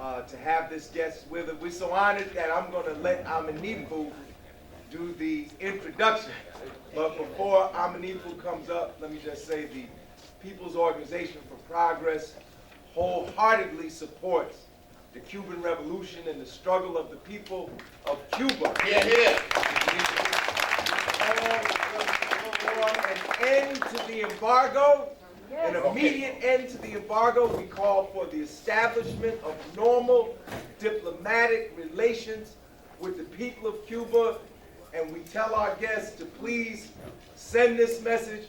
to have this guest with us. We're so honored that I'm going to let Amanifu do the introduction. But before Amanifu comes up, let me just say the People's Organization for Progress wholeheartedly supports the Cuban Revolution and the struggle of the people of Cuba. Yeah, yeah. For an end to the embargo, an immediate end to the embargo. We call for the establishment of normal diplomatic relations with the people of Cuba, and we tell our guests to please send this message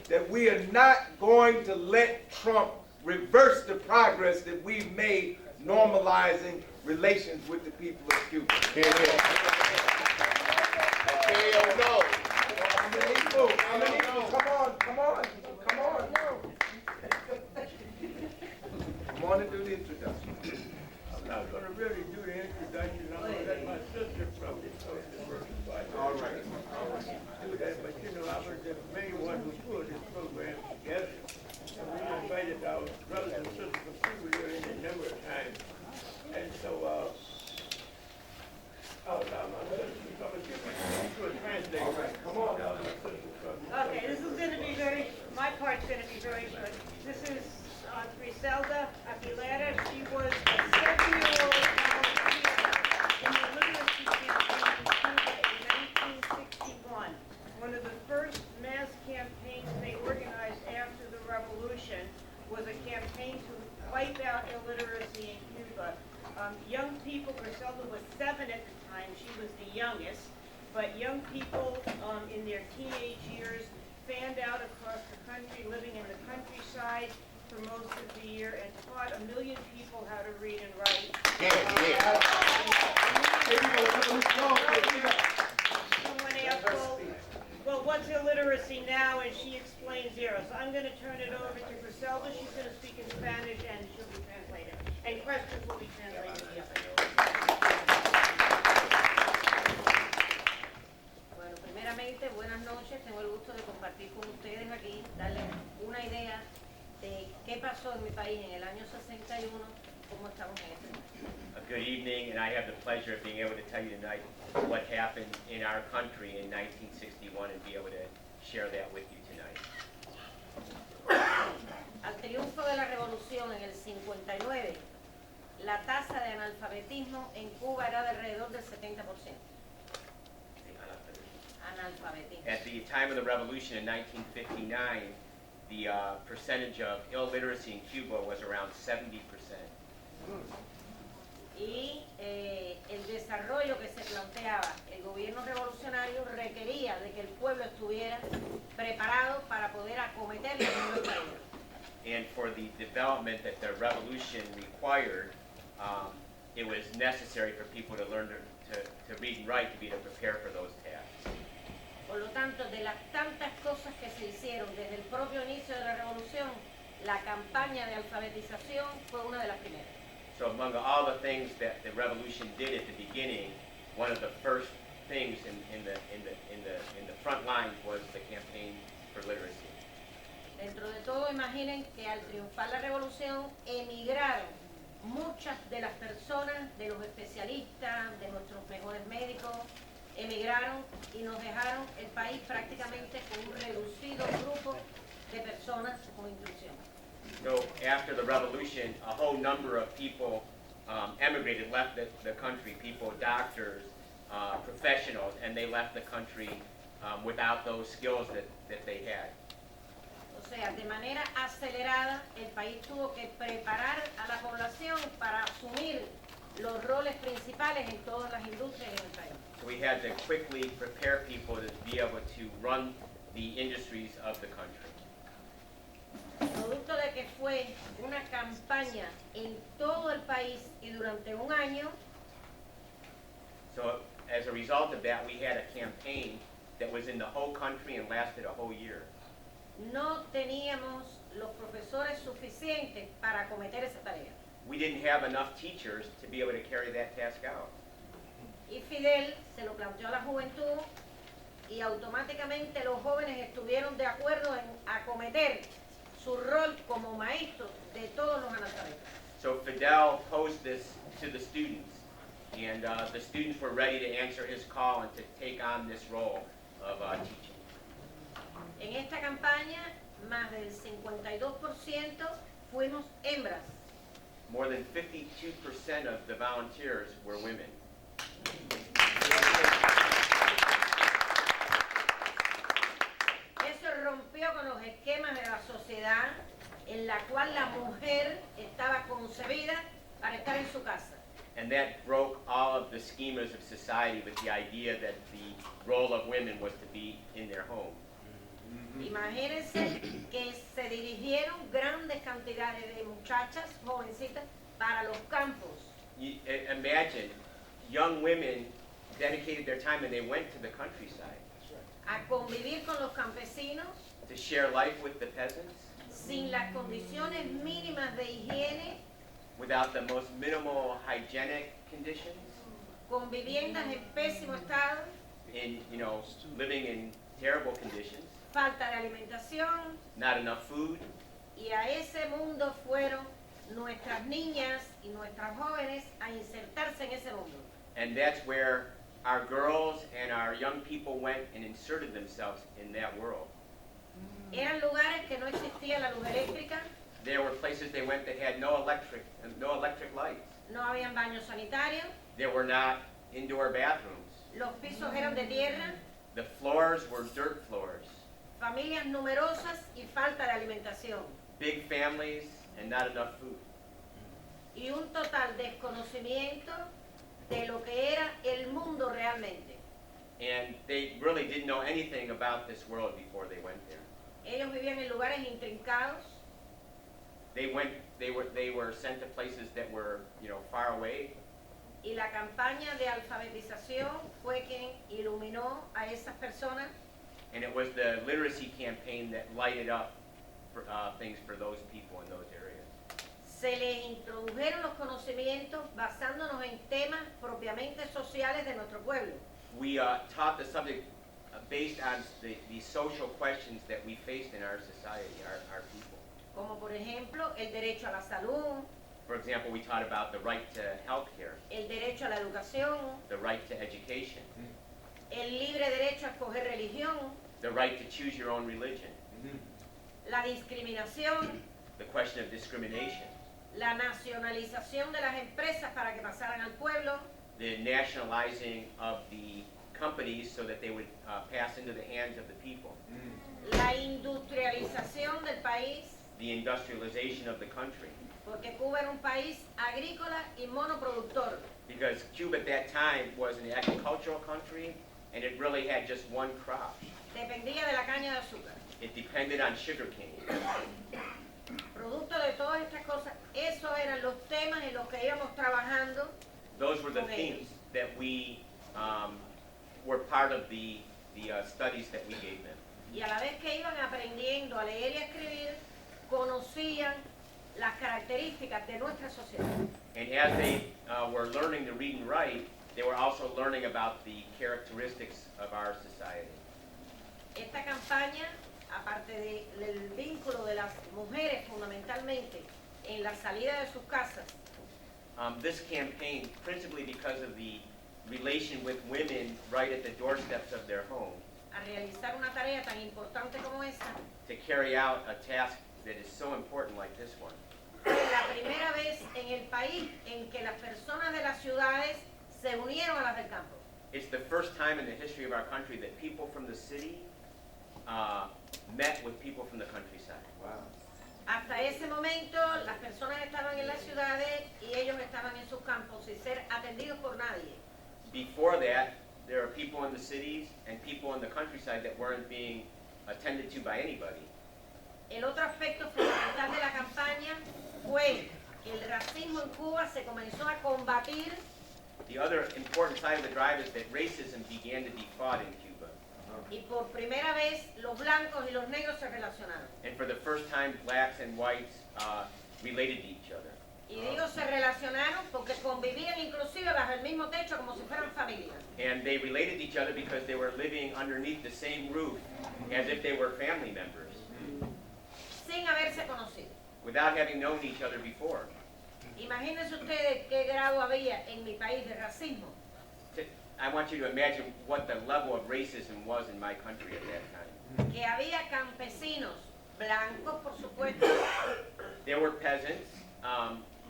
that we are not going to let Trump reverse the progress that we've made normalizing relations with the people of Cuba. Yeah, yeah. Hell no. Amanifu, come on. Come on and do the introduction. I'm not going to really do the introduction. I'm going to let my sister probably talk the first part. All right. Do that, but you know, I was the main one who put this program together. And we invited our brothers and sisters from Cuba here in a number of times. And so, I'll allow my sister to come and give me to a translator. All right, come on. Okay, this is going to be my part's going to be very short. This is Griselda Aguilera. She was a 7-year-old volunteer in the literacy campaign in Cuba in 1961. One of the first mass campaigns they organized after the revolution was a campaign to wipe out illiteracy in Cuba. Young people, Griselda was 7 at the time, she was the youngest, but young people in their teenage years fanned out across the country, living in the countryside for most of the year, and taught 1 million people how to read and write. Someone asked, well, what's illiteracy now? And she explained 0. So I'm going to turn it over to Griselda. She's going to speak in Spanish, and she'll be translated. And questions will be translated. Bueno, primeramente, buenas noches. Tengo el gusto de compartir con ustedes aquí, darles una idea de qué pasó en mi país en el año 61, cómo estamos en este momento. Good evening, and I have the pleasure of being able to tell you tonight what happened in our country in 1961 and be able to share that with you tonight. Al triunfo de la revolución en el 59, la tasa de analfabetismo en Cuba era de alrededor del 70%. Analfabetismo. At the time of the revolution in 1959, the percentage of illiteracy in Cuba was around 70%. Y el desarrollo que se planteaba el gobierno revolucionario requería de que el pueblo estuviera preparado para poder acometer los nuevos países. And for the development that the revolution required, it was necessary for people to learn to read and write to be able to prepare for those tasks. Por lo tanto, de las tantas cosas que se hicieron desde el propio inicio de la revolución, la campaña de alfabetización fue una de las primeras. So among all the things that the revolution did at the beginning, one of the first things in the front lines was the campaign for literacy. Dentro de todo, imaginen que al triunfar la revolución emigraron muchas de las personas, de los especialistas, de nuestros mejores médicos, emigraron y nos dejaron el país prácticamente con un reducido grupo de personas con instrucción. So after the revolution, a whole number of people emigrated, left the country, people, doctors, professionals, and they left the country without those skills that they had. O sea, de manera acelerada, el país tuvo que preparar a la población para asumir los roles principales en todas las industrias en el país. So we had to quickly prepare people to be able to run the industries of the country. Producto de que fue una campaña en todo el país y durante un año, So as a result of that, we had a campaign that was in the whole country and lasted a whole year. no teníamos los profesores suficientes para acometer esa tarea. We didn't have enough teachers to be able to carry that task out. Y Fidel se lo planteó a la juventud y automáticamente los jóvenes estuvieron de acuerdo en acometer su rol como maestros de todos los analfabetos. So Fidel posed this to the students, and the students were ready to answer his call and to take on this role of teaching. En esta campaña, más del 52% fuimos hembras. More than 52% of the volunteers were women. Eso rompió con los esquemas de la sociedad en la cual la mujer estaba concebida para estar en su casa. And that broke all of the schemas of society with the idea that the role of women was to be in their home. Imagínense que se dirigieron grandes cantidades de muchachas, jovencitas, para los campos. Imagine young women dedicated their time and they went to the countryside A convivir con los campesinos to share life with the peasants sin las condiciones mínimas de higiene, without the most minimal hygienic conditions, con viviendas en pésimo estado, in living in terrible conditions, falta de alimentación, not enough food. y a ese mundo fueron nuestras niñas y nuestras jóvenes a insertarse en ese mundo. And that's where our girls and our young people went and inserted themselves in that world. Eran lugares que no existía la luz eléctrica, There were places they went that had no electric lights. no habían baños sanitarios, There were not indoor bathrooms. los pisos eran de tierra, The floors were dirt floors. familias numerosas y falta de alimentación. Big families and not enough food. Y un total desconocimiento de lo que era el mundo realmente. And they really didn't know anything about this world before they went there. Ellos vivían en lugares intrincados, They were sent to places that were, far away. y la campaña de alfabetización fue quien iluminó a esas personas And it was the literacy campaign that lighted up things for those people in those areas. se les introdujeron los conocimientos basándonos en temas propiamente sociales de nuestro pueblo, We taught the subject based on the social questions that we faced in our society, our people. como por ejemplo el derecho a la salud, For example, we taught about the right to health care, el derecho a la educación, the right to education, el libre derecho a escoger religión, the right to choose your own religion, la discriminación, the question of discrimination, la nacionalización de las empresas para que pasaran al pueblo, the nationalizing of the companies so that they would pass into the hands of the people, la industrialización del país, the industrialization of the country. porque Cuba era un país agrícola y monoproductor. Because Cuba at that time was an agricultural country and it really had just one crop. Dependía de la caña de azúcar. It depended on sugarcane. Producto de todas estas cosas, esos eran los temas en los que íbamos trabajando. Those were the Okay. themes that we were part of the studies that we gave them. Y a la vez que iban aprendiendo a leer y a escribir, conocían las características de nuestra sociedad. And as they were learning to read and write, they were also learning about the characteristics of our society. Esta campaña, aparte del vínculo de las mujeres fundamentalmente en la salida de sus casas, This campaign, principally because of the relation with women right at the doorsteps of their home, a realizar una tarea tan importante como esa, to carry out a task that is so important like this one. fue la primera vez en el país en que las personas de las ciudades se unieron a las del campo. It's the first time in the history of our country that people from the city met with people from the countryside. Wow. Hasta ese momento las personas estaban en las ciudades y ellos estaban en sus campos sin ser atendidos por nadie. Before that, there are people in the cities and people in the countryside that weren't being attended to by anybody. El otro aspecto fundamental de la campaña fue que el racismo en Cuba se comenzó a combatir The other important side of the drive is that racism began to be fought in Cuba. y por primera vez los blancos y los negros se relacionaron. And for the first time, blacks and whites related to each other. Y digo se relacionaron porque convivían inclusive bajo el mismo techo como si fueran familia. And they related to each other because they were living underneath the same roof as if they were family members, Sin haberse conocido. without having known each other before. Imagínense ustedes qué grado había en mi país de racismo. I want you to imagine what the level of racism was in my country at that time. Que había campesinos, blancos por supuesto, There were peasants,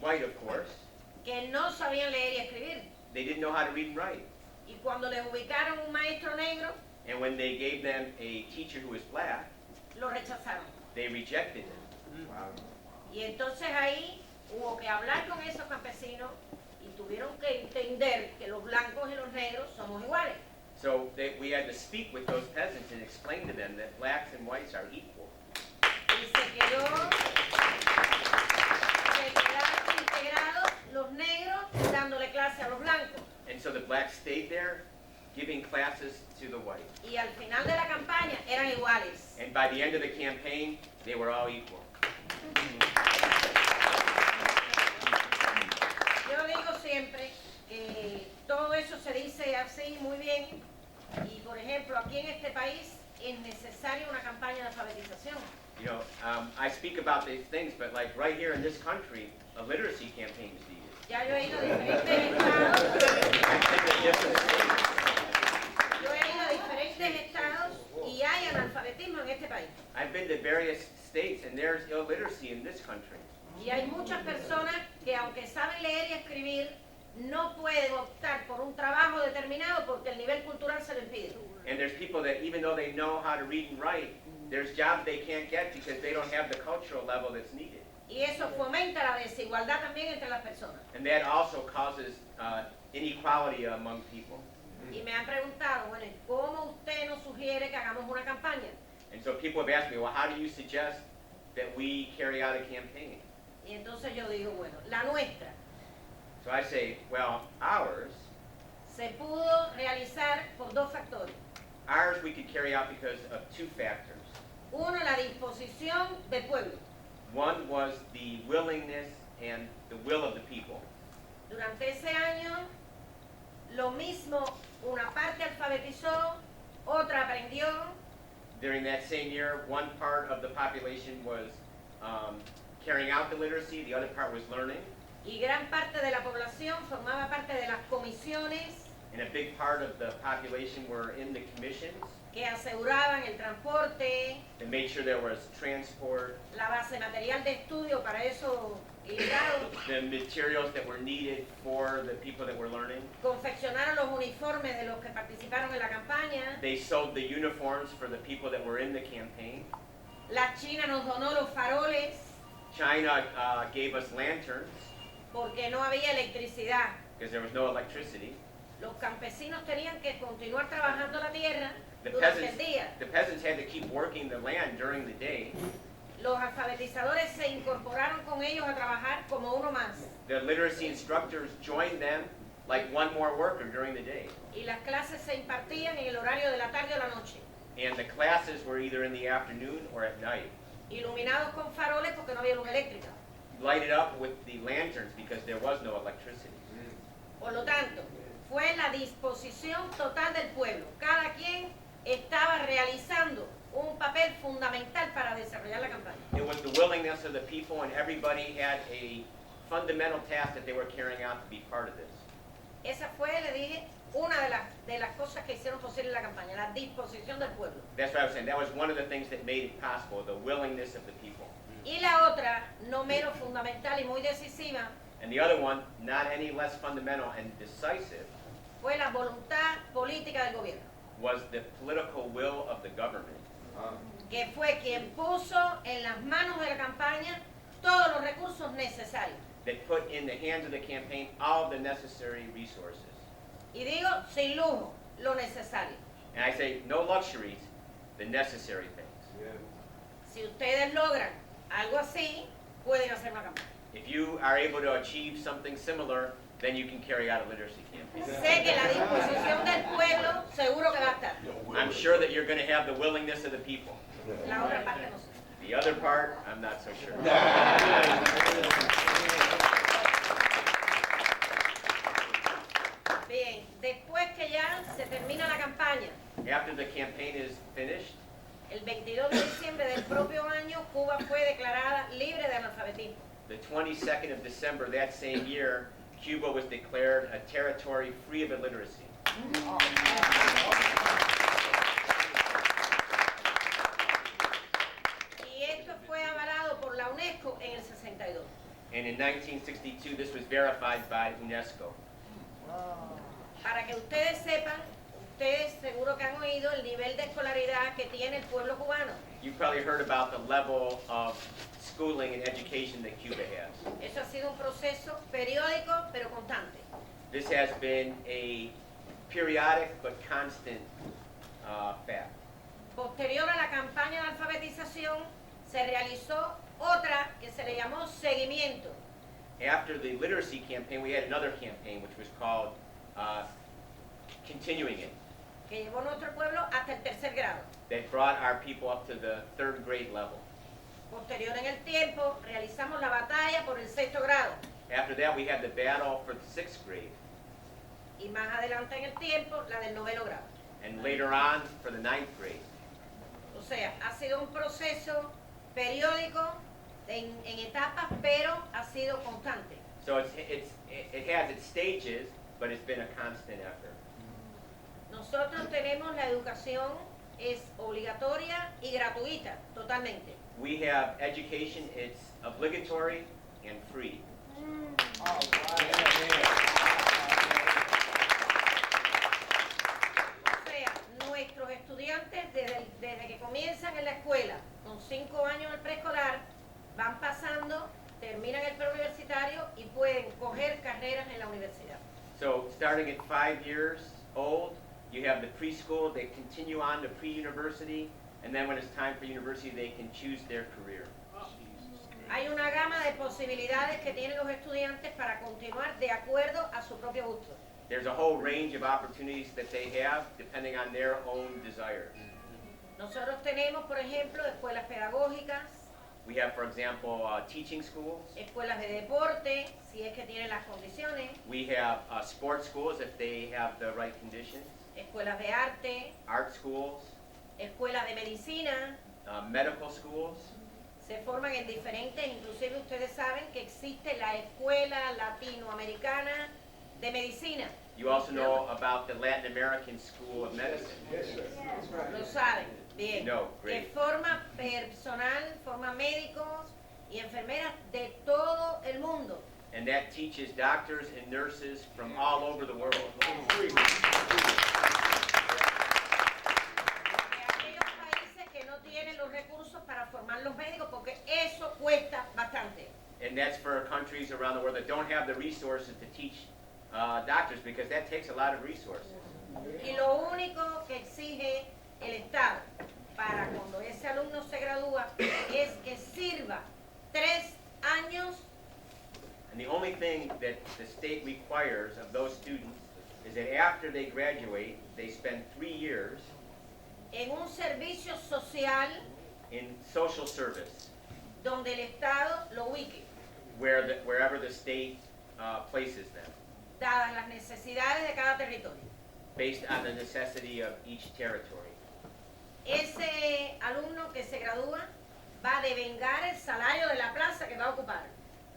white of course. que no sabían leer y escribir. They didn't know how to read and write. Y cuando les ubicaron un maestro negro, And when they gave them a teacher who was black, lo rechazaron. they rejected him. Y entonces ahí hubo que hablar con esos campesinos y tuvieron que entender que los blancos y los negros somos iguales. So we had to speak with those peasants and explain to them that blacks and whites are equal. Y quedaron integrados los negros dándole clase a los blancos. And so the blacks stayed there, giving classes to the whites. Y al final de la campaña eran iguales. And by the end of the campaign, they were all equal. Yo digo siempre que todo eso se dice así muy bien. Y por ejemplo, aquí en este país es necesaria una campaña de alfabetización. You know, I speak about these things, but like right here in this country, a literacy campaign is needed. Ya yo he ido a diferentes estados. I've been to different states. Yo he ido a diferentes estados y hay analfabetismo en este país. I've been to various states, and there's illiteracy in this country. Y hay muchas personas que aunque saben leer y escribir, no pueden optar por un trabajo determinado porque el nivel cultural se lo impide. And there's people that even though they know how to read and write, there's jobs they can't get because they don't have the cultural level that's needed. Y eso fomenta la desigualdad también entre las personas. And that also causes inequality among people. Y me han preguntado, bueno, ¿y cómo usted nos sugiere que hagamos una campaña? And so people have asked me, well, how do you suggest that we carry out a campaign? Y entonces yo digo, bueno, la nuestra So I say, well, ours se pudo realizar por dos factores. we could carry out because of two factors. Uno, la disposición del pueblo. One was the willingness and the will of the people. Durante ese año, lo mismo, una parte alfabetizó, otra aprendió, During that same year, one part of the population was carrying out the literacy, the other part was learning, y gran parte de la población formaba parte de las comisiones and a big part of the population were in the commissions que aseguraban el transporte, that made sure there was transport, la base material de estudio para esos iletrados, the materials that were needed for the people that were learning. confeccionaron los uniformes de los que participaron en la campaña. They sewed the uniforms for the people that were in the campaign. La China nos donó los faroles China gave us lanterns porque no había electricidad. because there was no electricity. Los campesinos tenían que continuar trabajando la tierra The durante el día. peasants had to keep working the land during the day. Los alfabetizadores se incorporaron con ellos a trabajar como uno más. The literacy instructors joined them like one more worker during the day. Y las clases se impartían en el horario de la tarde o la noche, And the classes were either in the afternoon or at night, iluminados con faroles porque no había luz eléctrica. lighted up with the lanterns because there was no electricity. Por lo tanto, fue la disposición total del pueblo. Cada quien estaba realizando un papel fundamental para desarrollar la campaña. It was the willingness of the people, and everybody had a fundamental task that they were carrying out to be part of this. Esa fue, le dije, una de las cosas que hicieron posible la campaña, la disposición del pueblo. That's what I was saying. That was one of the things that made it possible, the willingness of the people. Y la otra, no menos fundamental y muy decisiva, And the other one, not any less fundamental and decisive, fue la voluntad política del gobierno, was the political will of the government, que fue quien puso en las manos de la campaña todos los recursos necesarios. that put in the hands of the campaign all the necessary resources. Y digo, sin lujo, lo necesario. And I say, no luxuries, the necessary things. Si ustedes logran algo así, pueden hacer una campaña. If you are able to achieve something similar, then you can carry out a literacy campaign. Sé que la disposición del pueblo seguro que va a estar. I'm sure that you're going to have the willingness of the people. La otra parte no sé. The other part, I'm not so sure. Bien, después que ya se termina la campaña, After the campaign is finished, el 22 de diciembre del propio año, Cuba fue declarada libre de analfabetismo. the 22nd of December that same year, Cuba was declared a territory free of illiteracy. Y esto fue avalado por la UNESCO en el 62. And in 1962, this was verified by UNESCO. Para que ustedes sepan, ustedes seguro que han oído el nivel de escolaridad que tiene el pueblo cubano. You've probably heard about the level of schooling and education that Cuba has. Eso ha sido un proceso periódico pero constante. This has been a periodic but constant fact. Posterior a la campaña de alfabetización, se realizó otra que se le llamó seguimiento. After the literacy campaign, we had another campaign which was called Continuing It, Que llevó a nuestro pueblo hasta el tercer grado. that brought our people up to the 3rd grade level. Posterior en el tiempo, realizamos la batalla por el sexto grado. After that, we had the battle for the 6th grade, Y más adelante en el tiempo, la del noveno grado. and later on for the 9th grade. O sea, ha sido un proceso periódico en etapas, pero ha sido constante. So it has its stages, but it's been a constant effort. Nosotros tenemos la educación, es obligatoria y gratuita, totalmente. We have education, it's obligatory and free. O sea, nuestros estudiantes desde que comienzan en la escuela, con 5 años en el preescolar, van pasando, terminan el preuniversitario y pueden coger carreras en la universidad. So starting at 5 years old, you have the preschool, they continue on to pre-university, and then when it's time for university, they can choose their career. Hay una gama de posibilidades que tienen los estudiantes para continuar de acuerdo a su propio gusto. There's a whole range of opportunities that they have depending on their own desires. Nosotros tenemos, por ejemplo, escuelas pedagógicas, We have, for example, teaching schools. escuelas de deporte, si es que tienen las condiciones, We have sports schools if they have the right conditions. escuelas de arte, Art schools, escuelas de medicina, medical schools. se forman en diferentes, inclusive ustedes saben que existe la Escuela Latinoamericana de Medicina, You also know about the Latin American School of Medicine. lo saben, bien, No, que great. forma personal, forma médicos y enfermeras de todo el mundo. And that teaches doctors and nurses from all over the world. De aquellos países que no tienen los recursos para formar los médicos, porque eso cuesta bastante. And that's for countries around the world that don't have the resources to teach doctors because that takes a lot of resources. Y lo único que exige el Estado para cuando ese alumno se gradúa es que sirva 3 años And the only thing that the state requires of those students is that after they graduate, they spend 3 years en un servicio social in social service, donde el Estado lo ubique, wherever the state places them, dadas las necesidades de cada territorio. based on the necessity of each territory. Ese alumno que se gradúa va a devengar el salario de la plaza que va a ocupar.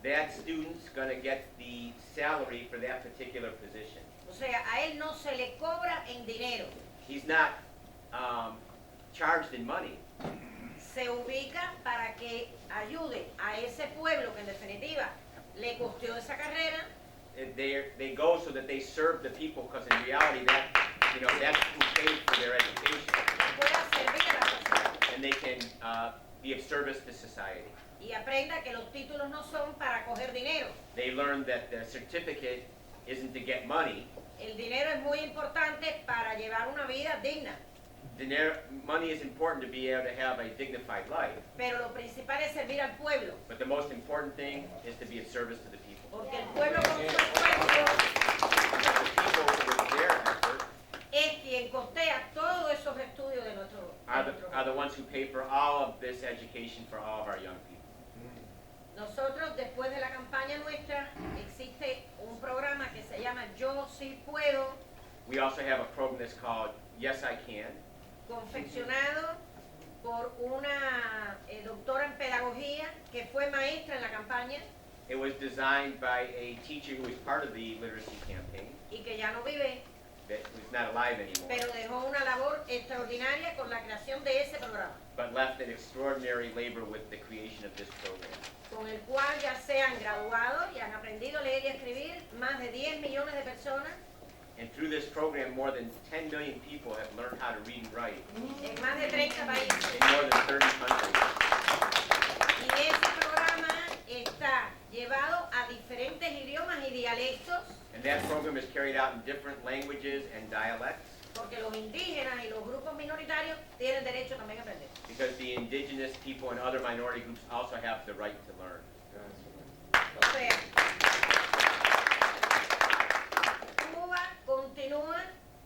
That student's going to get the salary for that particular position. O sea, a él no se le cobra en dinero, He's not charged in money. se ubica para que ayude a ese pueblo que en definitiva le costeó esa carrera, They go so that they serve the people because in reality that's who paid for their education. pueda servir a la sociedad And they can be of service to society. y aprenda que los títulos no son para coger dinero. They learn that the certificate isn't to get money. El dinero es muy importante para llevar una vida digna, Money is important to be able to have a dignified life, pero lo principal es servir al pueblo, but the most important thing is to be of service to the people. porque el pueblo con su esfuerzo Because the people with their effort es quien costea todos esos estudios de are the ones who pay for all of this education for all of our young people. Nosotros, después de la campaña nuestra, existe un programa que se llama Yo Sí Puedo, We also have a program that's called Yes I Can, confeccionado por una doctora en pedagogía que fue maestra en la campaña It was designed by a teacher who was part of the literacy campaign, y que ya no vive, that was not alive anymore, pero dejó una labor extraordinaria con la creación de ese programa, but left an extraordinary labor with the creation of this program. con el cual ya se han graduado y han aprendido a leer y a escribir más de 10 millones de personas And through this program, more than 10 million people have learned how to read and write en más de 30 países. in more than 30 countries. Y ese programa está llevado a diferentes idiomas y dialectos, And that program is carried out in different languages and dialects porque los indígenas y los grupos minoritarios tienen derecho también a aprender. because the indigenous people and other minority groups also have the right to learn. O sea, Cuba continúa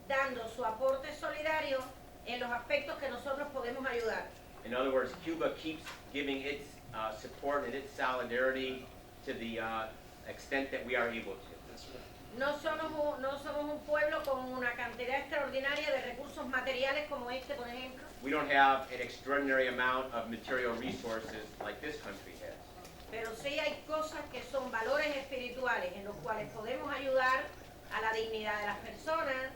dando su aporte solidario en los aspectos que nosotros podemos ayudar. In other words, Cuba keeps giving its support and its solidarity to the extent that we are able to. No somos un pueblo con una cantidad extraordinaria de recursos materiales como este, por ejemplo, We don't have an extraordinary amount of material resources like this country has. pero sí hay cosas que son valores espirituales en los cuales podemos ayudar a la dignidad de las personas,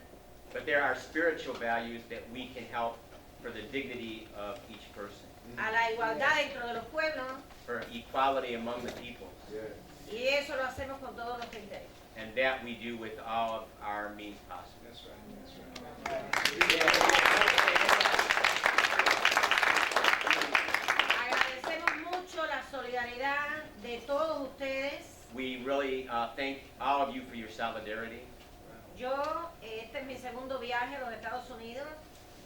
But there are spiritual values that we can help for the dignity of each person, a la igualdad dentro de los pueblos, for equality among the people. y eso lo hacemos con todo nuestro interés. And that we do with all of our means possible. Agradecemos mucho la solidaridad de todos ustedes. We really thank all of you for your solidarity. Yo, este es mi segundo viaje a los Estados Unidos.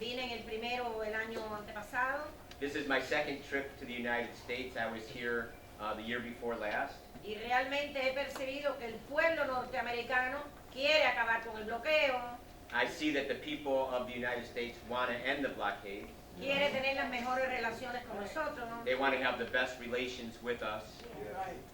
Vine en el primero el año antepasado This is my second trip to the United States. I was here the year before last. y realmente he percibido que el pueblo norteamericano quiere acabar con el bloqueo, I see that the people of the United States want to end the blockade. quiere tener las mejores relaciones con nosotros, They want to have the best relations with us.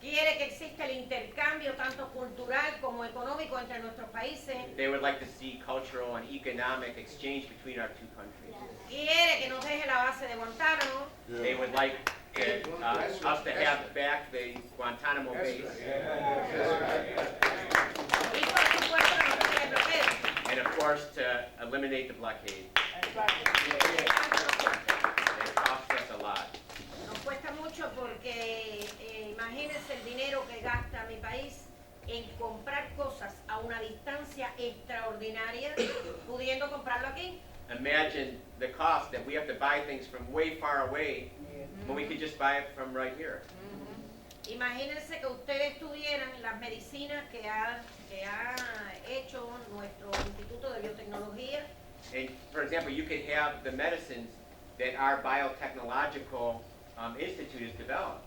quiere que exista el intercambio tanto cultural como económico entre nuestros países, They would like to see cultural and economic exchange between our two countries. quiere que nos deje la base de Guantánamo, They would like us to have back the Guantanamo base, y por supuesto que nos quite el bloqueo. and of course to eliminate the blockade. It costs us a lot. Nos cuesta mucho porque imagínense el dinero que gasta mi país en comprar cosas a una distancia extraordinaria, pudiendo comprarlo aquí. Imagine the cost that we have to buy things from way far away when we could just buy it from right here. Imagínense que ustedes tuvieran las medicinas que ha hecho nuestro Instituto de Biotecnología, And for example, you could have the medicines that our biotechnological institute has developed.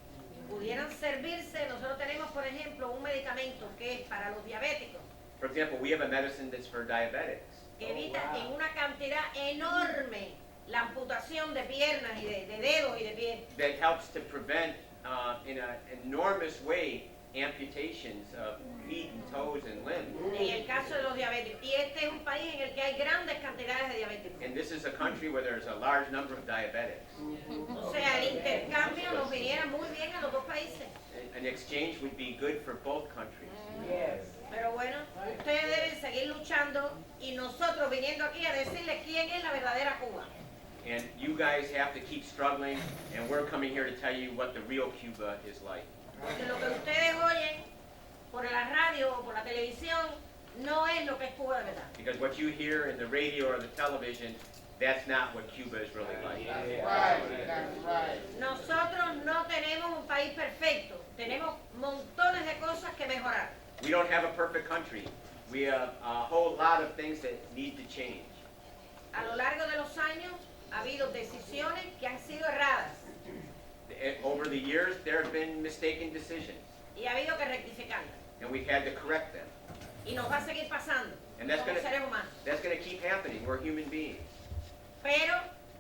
pudieran servirse. Nosotros tenemos, por ejemplo, un medicamento que es para los diabéticos, For example, we have a medicine that's for diabetics. que evita en una cantidad enorme la amputación de piernas y de dedos y de pies. That helps to prevent, in an enormous way, amputations of feet and toes and limbs. En el caso de los diabéticos. Y este es un país en el que hay grandes cantidades de diabéticos. And this is a country where there's a large number of diabetics. O sea, el intercambio nos viniera muy bien a los dos países. An exchange would be good for both countries. Pero bueno, ustedes deben seguir luchando y nosotros viniendo aquí a decirles quién es la verdadera Cuba. And you guys have to keep struggling, and we're coming here to tell you what the real Cuba is like. Porque lo que ustedes oyen por la radio o por la televisión no es lo que es Cuba de verdad. Because what you hear in the radio or the television, that's not what Cuba is really like. Nosotros no tenemos un país perfecto. Tenemos montones de cosas que mejorar. We don't have a perfect country. We have a whole lot of things that need to change. A lo largo de los años ha habido decisiones que han sido erradas Over the years, there have been mistaken decisions, y ha habido que rectificarlas. and we've had to correct them. Y nos va a seguir pasando And that's como gonna- seres humanos. That's going to keep happening. We're human beings. Pero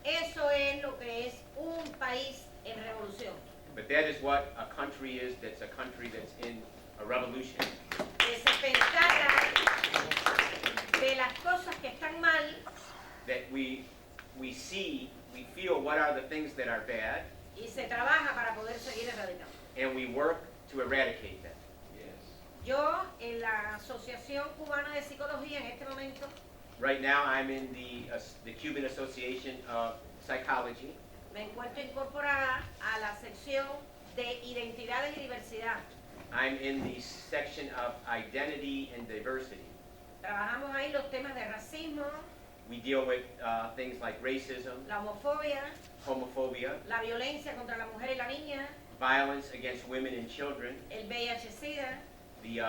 eso es lo que es un país en revolución. But that is what a country is. That's a country that's in a revolution. Que se percata de las cosas que están mal That we we see, we feel what are the things that are bad, y se trabaja para poder seguir erradicando. and we work to eradicate them. Yo en la Asociación Cubana de Psicología en este momento Right now, I'm in the Cuban Association of Psychology. me encuentro incorporada a la sección de identidades y diversidad. I'm in the section of identity and diversity. Trabajamos ahí los temas de racismo, We deal with things like racism, la homofobia, homophobia, la violencia contra la mujer y la niña, violence against women and children, el VIH-Sida the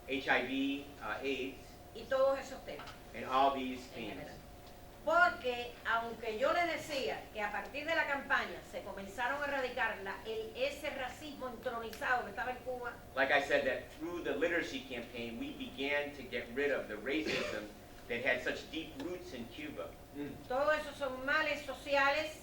HIV, AIDS, y todos esos temas. and all these En themes. general. Porque aunque yo les decía que a partir de la campaña se comenzaron a erradicar ese racismo entronizado que estaba en Cuba, Like I said, that through the literacy campaign, we began to get rid of the racism that had such deep roots in Cuba. todo eso son males sociales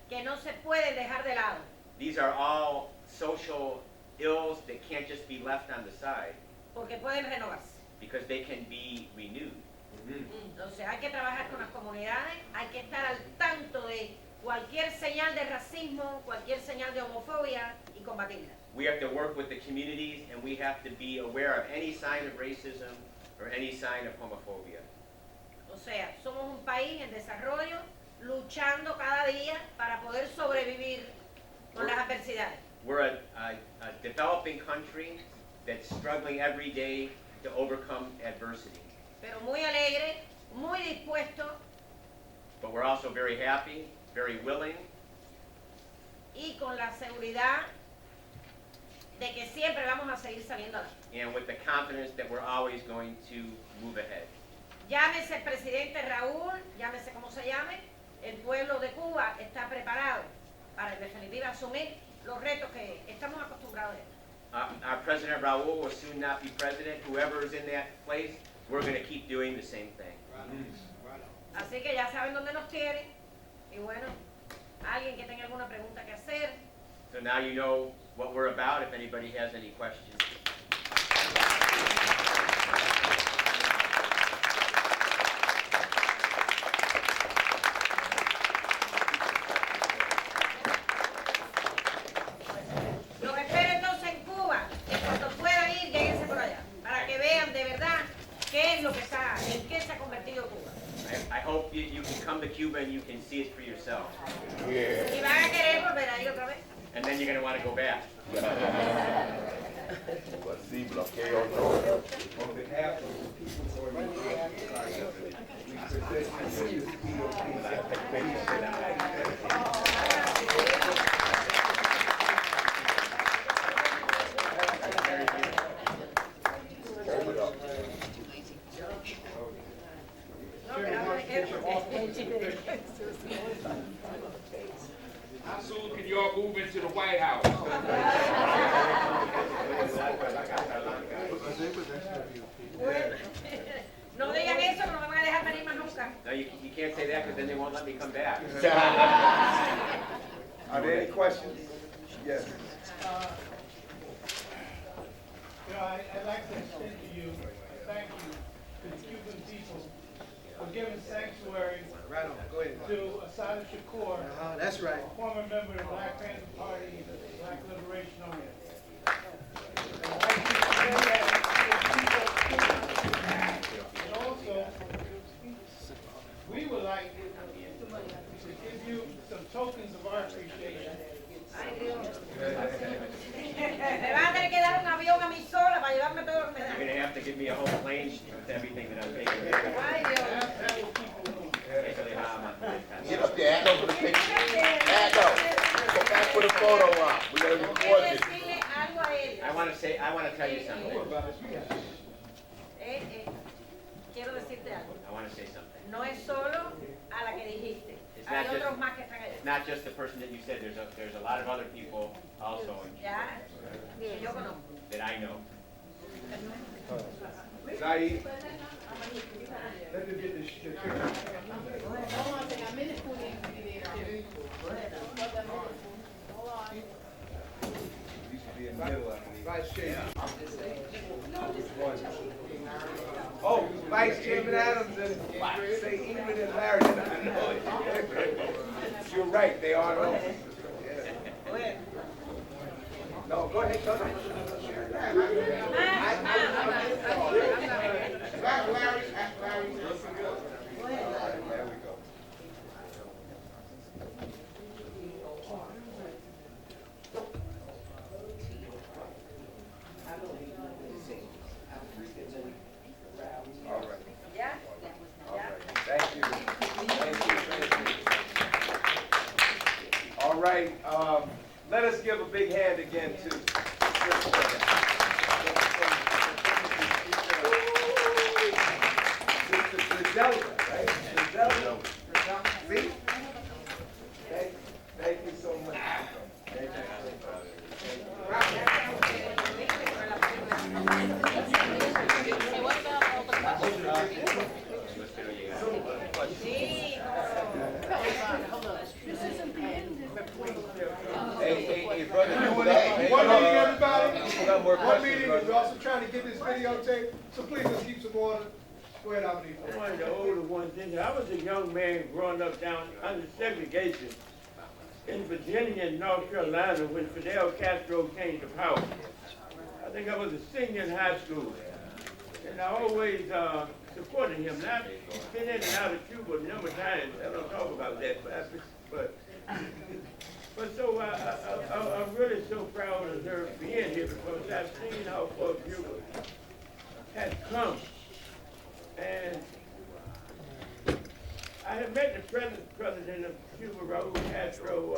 que no se pueden dejar de lado. These are all social ills that can't just be left on the side Porque pueden renovarse. because they can be renewed. Entonces hay que trabajar con las comunidades, hay que estar al tanto de cualquier señal de racismo, cualquier señal de homofobia y combatirla. We have to work with the communities and we have to be aware of any sign of racism or any sign of homophobia. O sea, somos un país en desarrollo, luchando cada día para poder sobrevivir con las adversidades. We're a developing country that's struggling every day to overcome adversity. Pero muy alegre, muy dispuesto But we're also very happy, very willing, y con la seguridad de que siempre vamos a seguir saliendo adelante. and with the confidence that we're always going to move ahead. Llámese el presidente Raúl, llámese como se llame, el pueblo de Cuba está preparado para en definitiva asumir los retos que estamos acostumbrados a. Our President Raul will soon not be president. Whoever is in that place, we're going to keep doing the same thing. Así que ya saben dónde nos quieren y bueno, alguien que tenga alguna pregunta que hacer. So now you know what we're about if anybody has any questions. Los espero entonces en Cuba, que cuando puedan ir, lléguense por allá, para que vean de verdad qué es lo que está, en qué se ha convertido Cuba. I hope you can come to Cuba and you can see it for yourself. Y van a querer volver ahí otra vez. And then you're going to want to go back. Sí, bloqueo todo. On behalf of the People's Organization, we present you Hold it up. No, que no me quedo porque- How soon can y'all move into the White House? No digan eso, no me van a dejar venir más nunca. No, you can't say that because then they won't let me come back. Are there any questions? Yes. I'd like to extend to you a thank you to the Cuban people for giving sanctuary Right on, go ahead. to Assata Shakur, That's right. a former member of the Black Panther Party, Black Liberation Army. And I'd like to say that to the people. And also, we would like to give you some tokens of our appreciation. Ay, Dios. Me van a tener que dar un avión a mí sola para llevarme todo lo que me You're dan. going to have to give me a whole plane with everything that I'm taking. Ay, Dios. Get up there, act over the picture. Act up. Go back for the photo op. We're gonna record Quiero this. decirle algo a ellos. I want to tell you something. Quiero decirte algo. I want to say something. No es solo a la que dijiste. It's Hay not just- otros más que están allá. It's not just the person that you said. There's a lot of other people also Ya, que yo conozco. that I know. Saeed, let me get this picture. Used to be in the middle, I believe. Vice Chair. Oh, Vice Chairman Adams and say Ingrid and Larry. Thank you. All right, let us give a big hand again to Griselda, right? Griselda. See? Thank you so much. Thank Hey, brother, you One meeting, everybody. got more One questions, meegue, brother. we're also trying to get this videotape, so please let's keep some order. Go ahead, Avenida. One of the older ones, I was a young man growing up down under segregation in Virginia and North Carolina when Fidel Castro came to power. I think I was a senior in high school. And I always supported him. Now, he's been in and out of Cuba a number of times. I don't talk about that, but so I'm really so proud of her being here because I've seen how far Cuba has come. And I have met the president of Cuba, Raul Castro.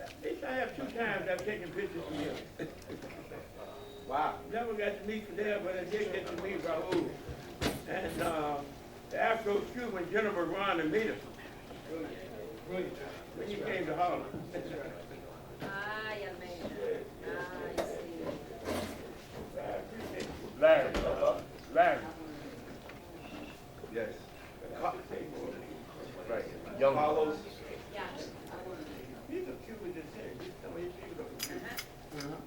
At least I have 2 times I've taken pictures with him. Wow. Never got to meet Fidel, but I did get to meet Raul. And the Afro-Cuban Jennifer Ron and meet him when he came to Harlem. Ay, Almeida. Ay, sí. Larry. Larry. Yes. Right. Young Carlos. Ya. He's a Cuban descent. He's from Cuba.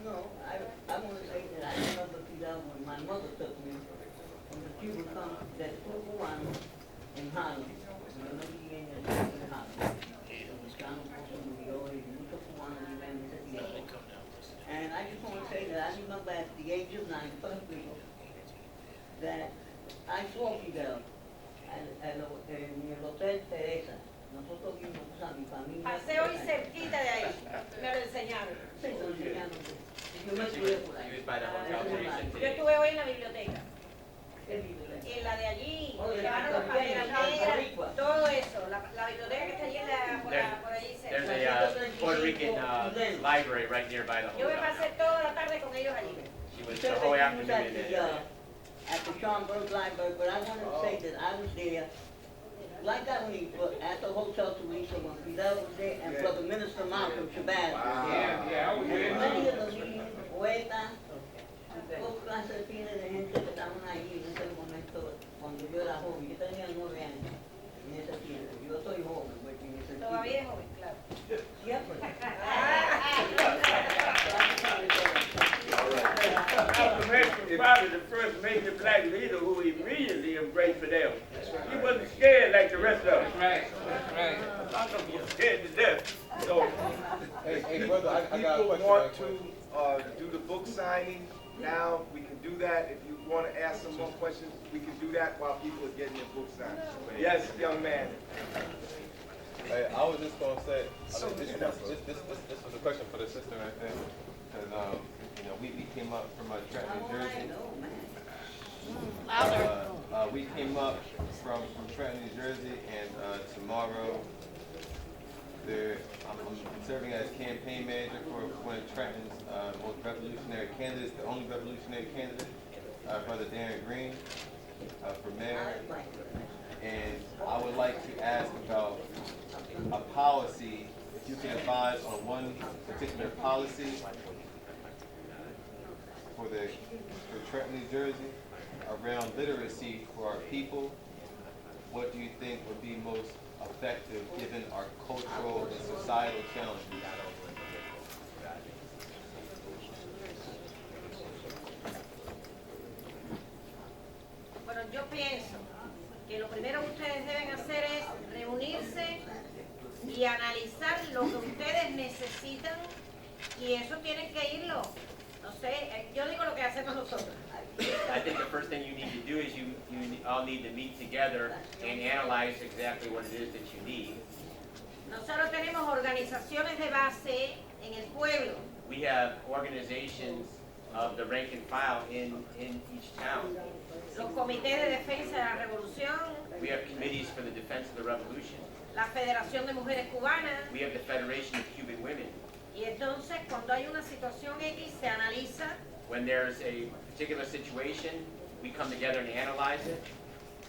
No, I want to say that I remember Fidel when my mother took me from the Cuban camp that Cubano in Harlem. Remember he in Harlem. And I just want to say that I remember at the age of 9, first week, that I saw Fidel en el Hotel Teresa. Nosotros vimos a mi familia. Pasé hoy cerquita de ahí. Me lo enseñaron. Sí, lo enseñaron. Yo me crié por ahí. He was by the hotel station Yo today. estuve hoy en la biblioteca. ¿Qué biblioteca? En la de allí, Oh, de la llevaron las paneras Boricua. negras, todo eso. La biblioteca que está allí por allí There's cerca. a Puerto Rican library right nearby the Yo me hotel. pasé toda la tarde con ellos allí. She was Said the that whole he was afternoon in there. at the Schomburg Library, but I wanted to say that I was there, like that when he, at the Hotel Teresa, when Fidel was there, and Brother Minister Malcolm Shabazz was there. Yeah, I was And there many too. of the leaders, poetas, toda clase de fines de gente que estaban ahí en ese momento, cuando yo era joven. Yo tenía 9 años en ese tiempo. Yo soy joven, pues, en ese tiempo. Todavía es joven, claro. Siempre. Malcolm X was probably the first major black leader who immediately embraced Fidel. He wasn't scared like the rest of us. Right, right. Malcolm was scared to death. So, Hey, brother, I got a People question. want to do the book signing now, we can do that. If you want to ask some more questions, we can do that while people are getting their book signed. Yes, young man. Hey, I was just gonna say, I mean, this was a question for the sister right there, because you know, we came up from Trenton, New Jersey. We came up from Trenton, New Jersey, and tomorrow, I'm serving as campaign manager for one of Trenton's most revolutionary candidates, the only revolutionary candidate, Brother Darren Green, for mayor. And I would like to ask about a policy, if you can advise on one particular policy for Trenton, New Jersey, around literacy for our people. What do you think would be most effective given our cultural and societal challenges? Bueno, yo pienso que lo primero que ustedes deben hacer es reunirse y analizar lo que ustedes necesitan Y eso tienen que irlo. No sé, yo digo lo que hacemos nosotros. I think the first thing you need to do is you all need to meet together and analyze exactly what it is that you need. Nosotros tenemos organizaciones de base en el pueblo. We have organizations of the rank and file in each town. Los comités de defensa de la revolución, We have committees for the defense of the revolution. la Federación de Mujeres Cubanas. We have the Federation of Cuban Women. Y entonces cuando hay una situación X se analiza. When there's a particular situation, we come together and analyze it.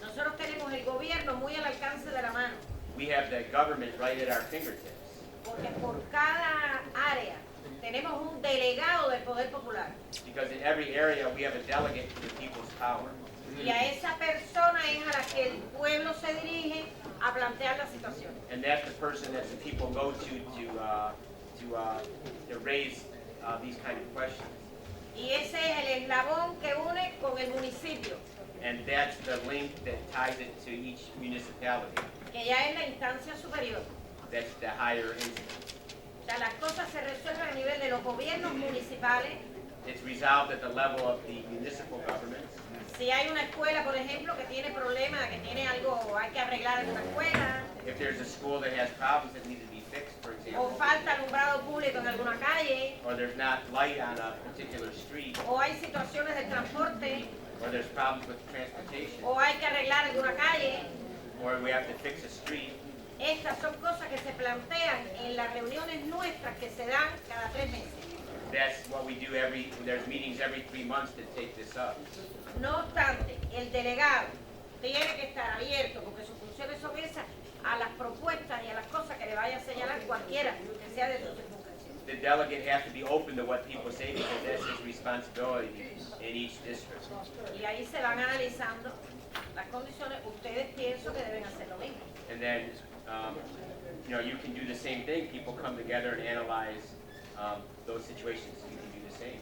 Nosotros tenemos el gobierno muy al alcance de la mano, We have the government right at our fingertips. porque por cada área tenemos un delegado del poder popular. Because in every area, we have a delegate to the people's power. Y a esa persona es a la que el pueblo se dirige a plantear la situación. And that's the person that the people go to raise these kind of questions. Y ese es el eslabón que une con el municipio, And that's the link that ties it to each municipality. que ya es la instancia superior. That's the higher instance. O sea, las cosas se resuelven a nivel de los gobiernos municipales. It's resolved at the level of the municipal governments. Si hay una escuela, por ejemplo, que tiene problemas, que tiene algo, hay que arreglar en una escuela, If there's a school that has problems that need to be fixed, for o example, falta alumbrado público en alguna calle, or there's not light on a particular street, o hay situaciones de transporte, or there's problems with transportation, o hay que arreglar alguna calle, or we have to fix a street, estas son cosas que se plantean en las reuniones nuestras que se dan cada 3 meses. that's what we do there's meetings every 3 months to take this up. No obstante, el delegado tiene que estar abierto, porque sus funciones son esas, a las propuestas y a las cosas que le vaya a señalar cualquiera que sea de su circunscripción. The delegate has to be open to what people say because that's his responsibility in each district. Y ahí se van analizando las condiciones. Ustedes pienso que deben hacer lo mismo. And then, you can do the same thing. People come together and analyze those situations. You can do the same.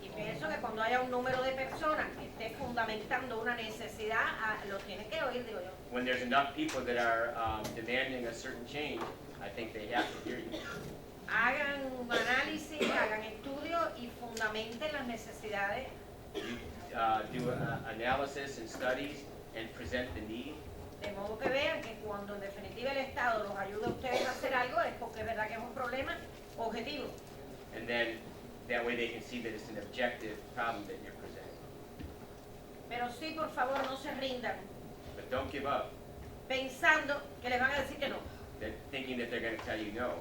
Y pienso que cuando haya un número de personas que esté fundamentando una necesidad, lo tienen que oír, digo yo. When there's enough people that are demanding a certain change, I think they have to hear you. Hagan un análisis, hagan estudios y fundamenten las necesidades. You do analysis and studies and present the need. De modo que vean que cuando en definitiva el Estado los ayude a ustedes a hacer algo es porque es verdad que es un problema objetivo. And then that way they can see that it's an objective problem that you're presenting. Pero sí, por favor, no se rindan But don't give up, pensando que les van a decir que no. thinking that they're going to tell you no.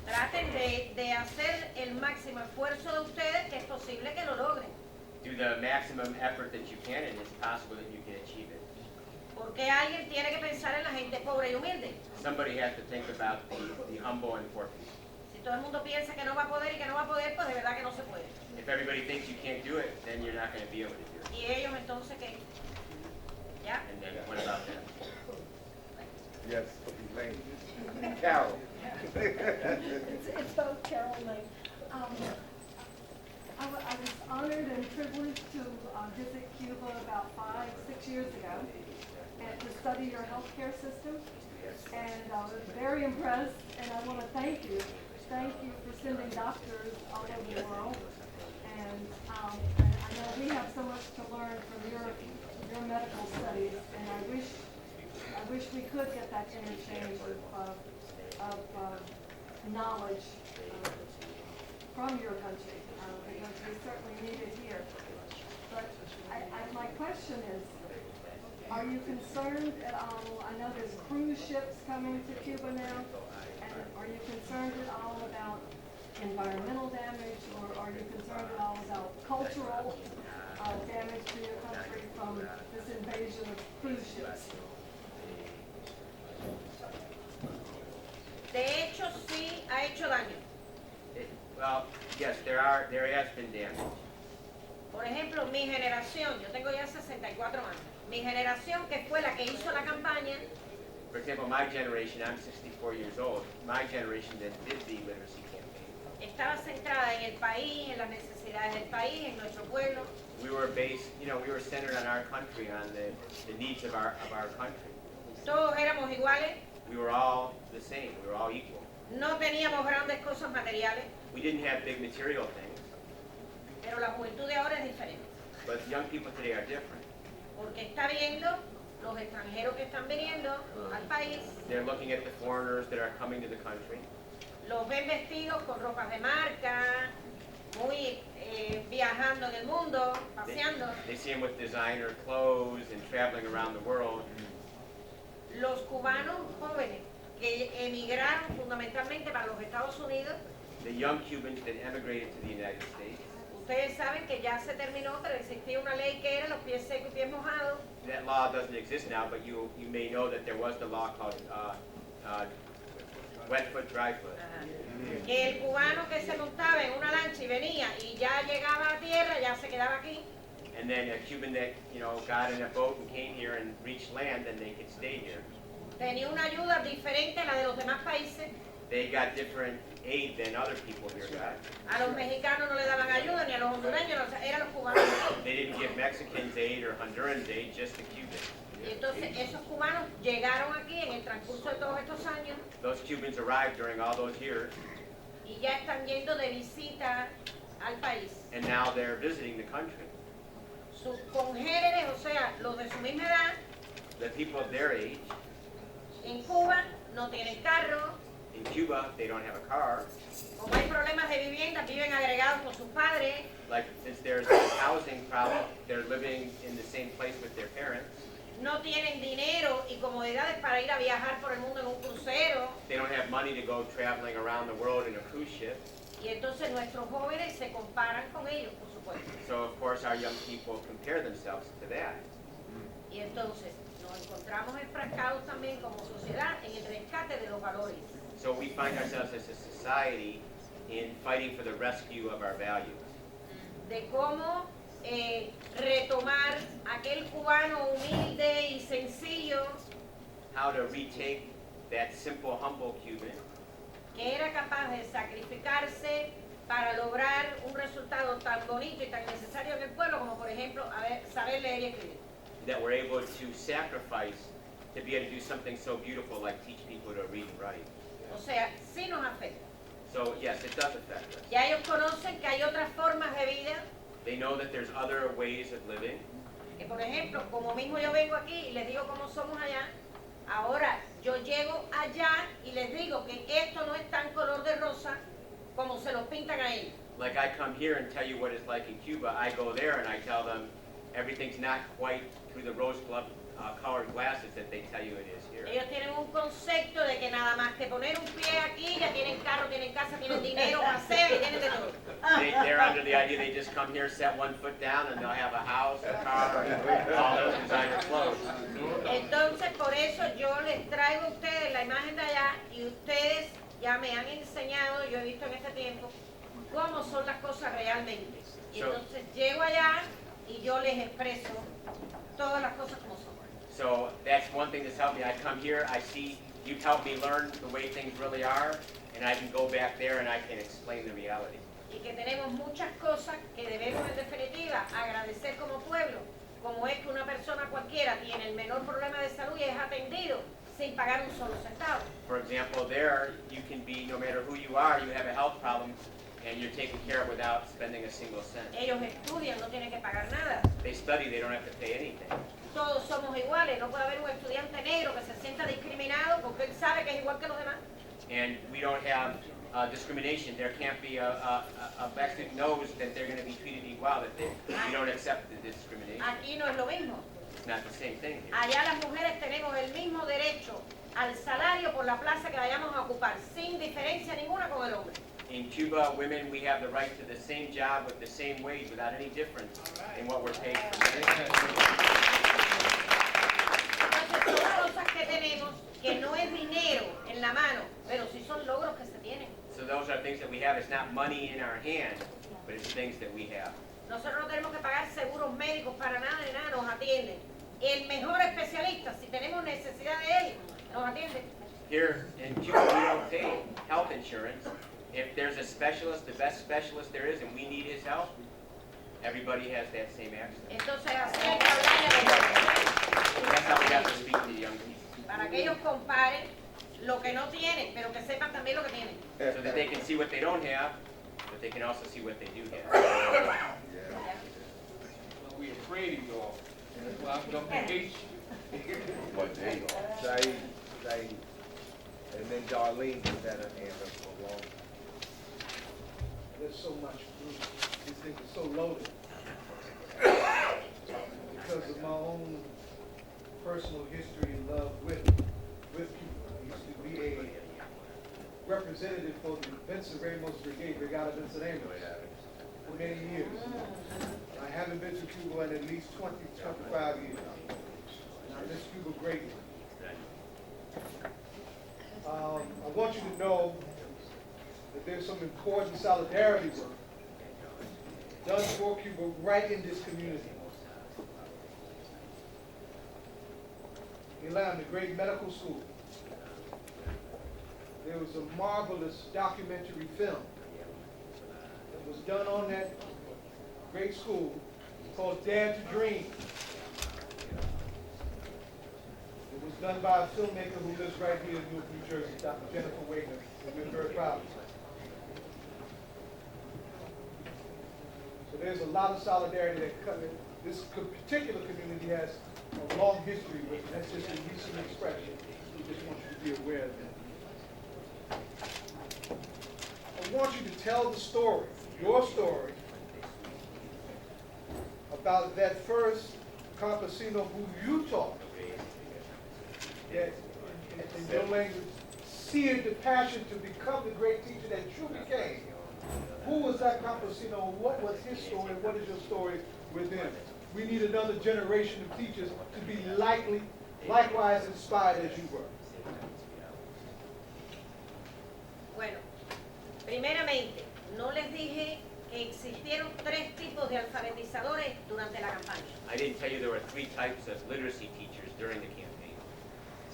Traten de hacer el máximo esfuerzo de ustedes, que es posible que lo logren. Do the maximum effort that you can, and it's possible that you can achieve it. Porque alguien tiene que pensar en la gente pobre y humilde. Somebody has to think about the humble and poor people. Si todo el mundo piensa que no va a poder y que no va a poder, pues de verdad que no se puede. If everybody thinks you can't do it, then you're not going to be able to do it. Y ellos entonces, ¿qué? ¿Ya? And then what about them? Yes, Elaine. Carol. It's both Carol and Lane. I was honored and privileged to visit Cuba about 5-6 years ago and to study your healthcare system. And I was very impressed, and I want to thank you. Thank you for sending doctors all over the world. And I know we have so much to learn from your medical studies, and I wish we could get that interchange of knowledge from your country, because we certainly need it here. But my question is, are you concerned at all? I know there's cruise ships coming to Cuba now, and are you concerned at all about environmental damage, or are you concerned at all about cultural damage to your country from this invasion of cruise ships? De hecho, sí ha hecho daño. Well, yes, there has been damage. Por ejemplo, mi generación, yo tengo ya 64 años, mi generación que fue la que hizo la campaña, For example, my generation, I'm 64 years old, my generation that did the literacy campaign, estaba centrada en el país, en las necesidades del país, en nuestro pueblo. we were based, we were centered on our country, on the needs of our country. Todos éramos iguales, We were all the same, we were all equal. no teníamos grandes cosas materiales, We didn't have big material things, pero la juventud de ahora es diferente, but young people today are different. porque está viendo los extranjeros que están viniendo al país, They're looking at the foreigners that are coming to the country. los ven vestidos con ropas de marca, muy viajando en el mundo, paseando. They see them with designer clothes and traveling around the world. Los cubanos jóvenes que emigraron fundamentalmente para los Estados Unidos, The young Cubans that emigrated to the United States. ustedes saben que ya se terminó, pero existía una ley que era los pies secos y pies mojados. That law doesn't exist now, but you may know that there was the law called wet foot, dry foot. Que el cubano que se montaba en una lancha y venía y ya llegaba a tierra, ya se quedaba aquí. And then a Cuban that, got in a boat and came here and reached land, then they could stay here. Tenía una ayuda diferente a la de los demás países. They got different aid than other people here got. A los mexicanos no le daban ayuda, ni a los hondureños, eran los cubanos. They didn't give Mexicans aid or Hondurans aid, just the Cubans. Y entonces esos cubanos llegaron aquí en el transcurso de todos estos años Those Cubans arrived during all those years, y ya están yendo de visita al país. and now they're visiting the country. Sus congéneres, o sea, los de su misma edad, The people of their age, en Cuba no tienen carro, in Cuba, they don't have a car. como hay problemas de vivienda, viven agregados con sus padres, Like, since there's a housing problem, they're living in the same place with their parents. no tienen dinero y comodidades para ir a viajar por el mundo en un crucero. They don't have money to go traveling around the world in a cruise ship. Y entonces nuestros jóvenes se comparan con ellos, por supuesto. So, of course, our young people compare themselves to that. Y entonces nos encontramos enfrascados también como sociedad en el rescate de los valores. So we find ourselves as a society in fighting for the rescue of our values. De cómo retomar aquel cubano humilde y sencillo How to retake that simple, humble Cuban que era capaz de sacrificarse para lograr un resultado tan bonito y tan necesario en el pueblo como por ejemplo saber leer y escribir. that we're able to sacrifice to be able to do something so beautiful like teach people to read and write. O sea, sí nos afecta. So yes, it does affect us. Ya ellos conocen que hay otras formas de vida, They know that there's other ways of living. que por ejemplo, como mismo yo vengo aquí y les digo cómo somos allá, ahora yo llego allá y les digo que esto no es tan color de rosa como se los pintan a ellos. Like I come here and tell you what it's like in Cuba, I go there and I tell them everything's not quite through the rose-colored glasses that they tell you it is here. Ellos tienen un concepto de que nada más que poner un pie aquí, ya tienen carro, tienen casa, tienen dinero, paseo y tienen de todo. They're under the idea they just come here, set one foot down, and they'll have a house, a car, and all those designer clothes. Entonces, por eso yo les traigo a ustedes la imagen de allá y ustedes ya me han enseñado, yo he visto en este tiempo, cómo son las cosas realmente. Y entonces llego allá y yo les expreso todas las cosas como son. So that's one thing that's helped me. I come here, I see you've helped me learn the way things really are, and I can go back there and I can explain the reality. Y que tenemos muchas cosas que debemos en definitiva agradecer como pueblo, como es que una persona cualquiera tiene el menor problema de salud y es atendido sin pagar un solo centavo. For example, there you can be, no matter who you are, you have a health problem, and you're taken care of without spending a single cent. Ellos estudian, no tienen que pagar nada. They study, they don't have to pay anything. Todos somos iguales, no puede haber un estudiante negro que se sienta discriminado porque él sabe que es igual que los demás. And we don't have discrimination. There can't be a Mexican knows that they're going to be treated equal, that we don't accept the discrimination. Aquí no es lo mismo. It's not the same thing here. Allá las mujeres tenemos el mismo derecho al salario por la plaza que vayamos a ocupar, sin diferencia ninguna con el hombre. In Cuba, women, we have the right to the same job with the same wage without any difference in what we're paid for. Entonces, son cosas que tenemos que no es dinero en la mano, pero sí son logros que se tienen. So those are things that we have. It's not money in our hand, but it's things that we have. Nosotros no tenemos que pagar seguros médicos para nada de nada, nos atienden. El mejor especialista, si tenemos necesidad de él, nos atiende. Here in Cuba, we don't pay health insurance. If there's a specialist, the best specialist there is, and we need his help, everybody has that same access. Entonces, así hay que hablarle a los jóvenes. That's how we have to speak to the young people, Para que ellos comparen lo que no tienen, pero que sepan también lo que tienen. so that they can see what they don't have but they can also see what they do have. We afraid of y'all. That's why I'm dumping hate. But there you are. Saeed. And then Darlene was at her hand up for a long time. There's so much food. These things are so loaded. Because of my own personal history and love with Cuba. I used to be a representative for the Vincent Ramos Brigade, Brigada Vincent Ramos, for many years. I haven't been to Cuba in at least 20, 25 years. And I miss Cuba greatly. I want you to know that there's some important solidarity work done for Cuba right in this community. Elam, the great medical school. There was a marvelous documentary film that was done on that great school called Dare to Dream. It was done by a filmmaker who lives right here in Newark, New Jersey, Dr. Jennifer Wagner, and we're very proud of her. So there's a lot of solidarity that this particular community has a long history with, and that's just a recent expression. We just want you to be aware of that. I want you to tell the story, your story, about that first campesino who you taught, that in your language seared the passion to become the great teacher that you became. Who was that campesino? What was his story? What is your story with him? We need another generation of teachers to be likewise inspired as you were. Bueno, primeramente, no les dije que existieron 3 tipos de alfabetizadores durante la campaña. I didn't tell you there were 3 types of literacy teachers during the campaign.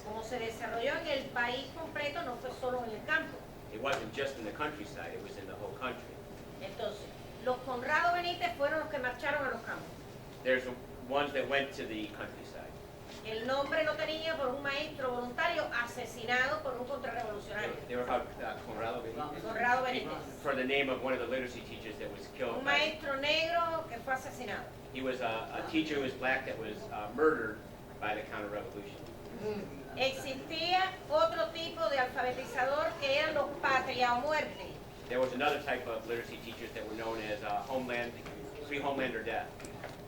Como se desarrolló en el país completo, no fue solo en el campo. It wasn't just in the countryside, it was in the whole country. Entonces, los Conrado Benítez fueron los que marcharon a los campos. There's ones that went to the countryside. El nombre lo tenía por un maestro voluntario asesinado por un contrarrevolucionario. They were called Conrado Benítez. Conrado Benítez. For the name of one of the literacy teachers that was killed. Un maestro negro que fue asesinado. He was a teacher who was black that was murdered by the counter-revolution. Existía otro tipo de alfabetizador que eran los patria o muerte. There was another type of literacy teachers that were known as free homeland or death.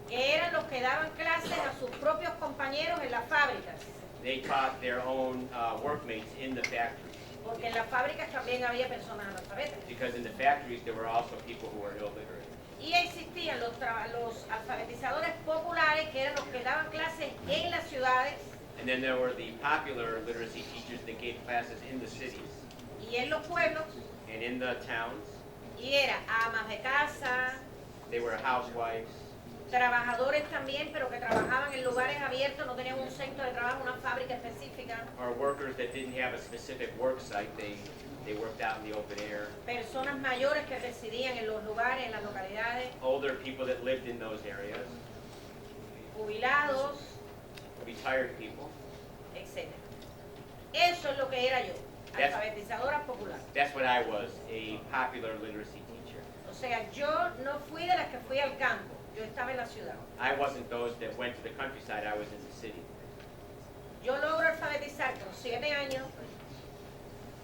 Que eran los que daban clases a sus propios compañeros en las fábricas. They taught their own workmates in the factories. Porque en las fábricas también había personas analfabetas. Because in the factories there were also people who were illiterate. Y existían los alfabetizadores populares que eran los que daban clases en las ciudades. And then there were the popular literacy teachers that gave classes in the cities. Y en los pueblos. And in the towns. Y era amas de casa. They were housewives. Trabajadores también, pero que trabajaban en lugares abiertos, no tenían un centro de trabajo, una fábrica específica. Or workers that didn't have a specific work site, they worked out in the open air. Personas mayores que residían en los lugares, en las localidades. Older people that lived in those areas. Jubilados. Retired people. Etc. Eso es lo que era yo, alfabetizadora popular. That's what I was, a popular literacy teacher. O sea, yo no fui de las que fui al campo. Yo estaba en la ciudad. I wasn't those that went to the countryside, I was in the city. Yo logro alfabetizar con 7 años.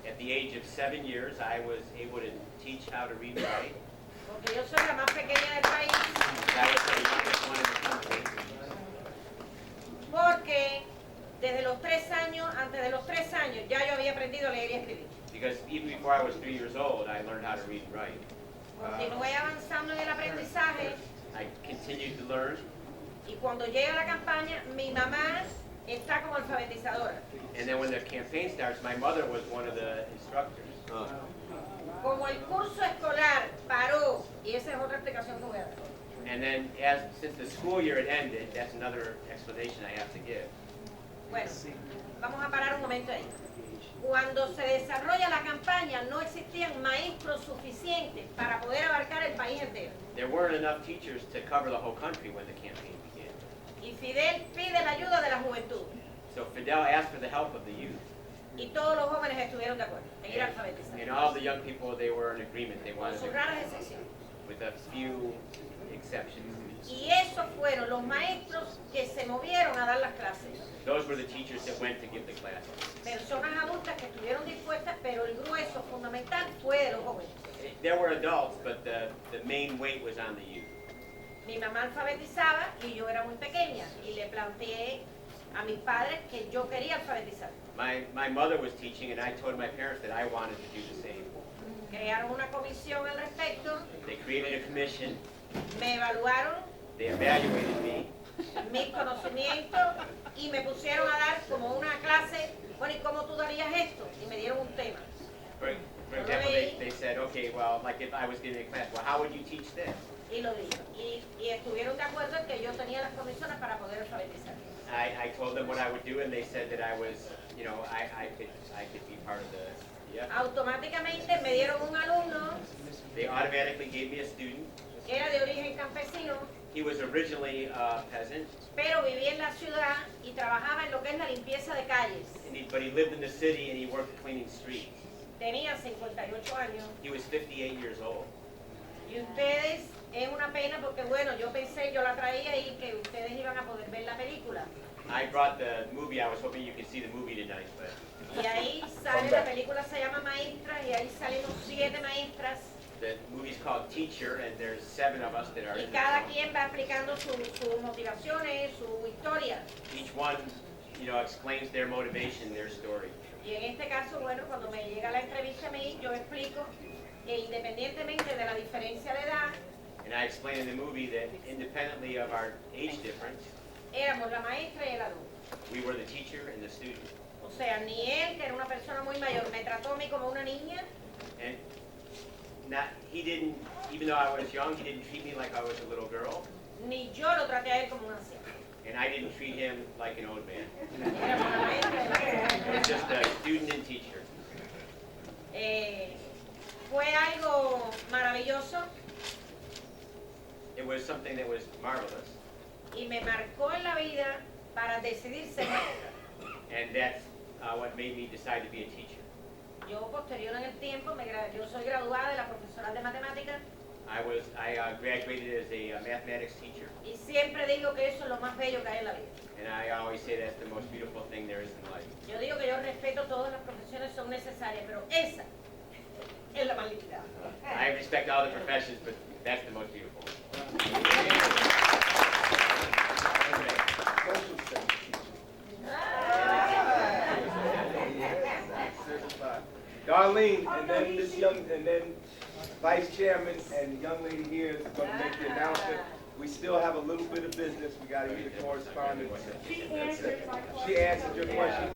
At the age of 7 years, I was able to teach how to read and write. Porque yo soy la más pequeña del país. I was the youngest one in the country. Porque desde los 3 años, antes de los 3 años, ya yo había aprendido a leer y escribir. Because even before I was 3 years old, I learned how to read and write. Continué avanzando en el aprendizaje. I continued to learn. Y cuando llega la campaña, mi mamá está como alfabetizadora. And then when the campaign starts, my mother was one of the instructors. Como el curso escolar paró, y esa es otra explicación que voy a dar. And then since the school year had ended, that's another explanation I have to give. Bueno, vamos a parar un momento ahí. Cuando se desarrolla la campaña, no existían maestros suficientes para poder abarcar el país entero. There weren't enough teachers to cover the whole country when the campaign began. Y Fidel pide la ayuda de la juventud. So Fidel asked for the help of the youth. Y todos los jóvenes estuvieron de acuerdo en ir a alfabetizar. And all the young people, they were in agreement. They Con wanted sus to, raras excepciones. with a few exceptions. Y esos fueron los maestros que se movieron a dar las clases. Those were the teachers that went to give the classes. Personas adultas que estuvieron dispuestas, pero el grueso fundamental fue de los jóvenes. There were adults, but the main weight was on the youth. Mi mamá alfabetizaba y yo era muy pequeña y le planteé a mis padres que yo quería alfabetizar. My mother was teaching, and I told my parents that I wanted to do the same. Crearon una comisión al respecto, They created a commission. me evaluaron They evaluated me. mis conocimientos y me pusieron a dar como una clase, bueno, ¿y cómo tú darías esto? Y me dieron un tema. For example, they said, okay, well, like if I was giving a class, well, how would you teach this? Y lo dije. Y estuvieron de acuerdo en que yo tenía las condiciones para poder alfabetizar. I told them what I would do, and they said that I was, you know, I could be part of the effort. Automáticamente me dieron un alumno They automatically gave me a student. que era de origen campesino, He was originally a peasant, pero vivía en la ciudad y trabajaba en lo que es la limpieza de calles. but he lived in the city and he worked cleaning streets. Tenía 58 años. He was 58 years old. Y ustedes, es una pena porque bueno, yo pensé, yo la traía y que ustedes iban a poder ver la película. I brought the movie. I was hoping you could see the movie tonight, but Y ahí sale, la película se llama Maestra y ahí salen los 7 maestras the movie's called Teacher, and there's 7 of us that are y in cada it. quien va explicando sus motivaciones, su historia. Each one, you know, explains their motivation, their story. Y en este caso, bueno, cuando me llega la entrevista a mí, yo explico que independientemente de la diferencia de edad, And I explain in the movie that independently of our age difference, éramos la maestra y el alumno. we were the teacher and the student. O sea, ni él, que era una persona muy mayor, me trató a mí como una niña, And he didn't, even though I was young, he didn't treat me like I was a little girl. ni yo lo traté a él como un anciano. And I didn't treat him like an old man. Éramos la maestra y el alumno. It was just a student and teacher. Fue algo maravilloso It was something that was marvelous. y me marcó en la vida para decidir ser maestra. And that's what made me decide to be a teacher. Yo posterior en el tiempo, yo soy graduada de la profesora de matemáticas I graduated as a mathematics teacher. y siempre digo que eso es lo más bello que hay en la vida. And I always say that's the most beautiful thing there is in life. Yo digo que yo respeto todas las profesiones, son necesarias, pero esa es la más linda. I respect all the professions, but that's the most beautiful. Darlene, and then this and then Vice Chairman and the young lady here is going to make the announcement. We still have a little bit of business. We got to get the correspondence. She answered your question.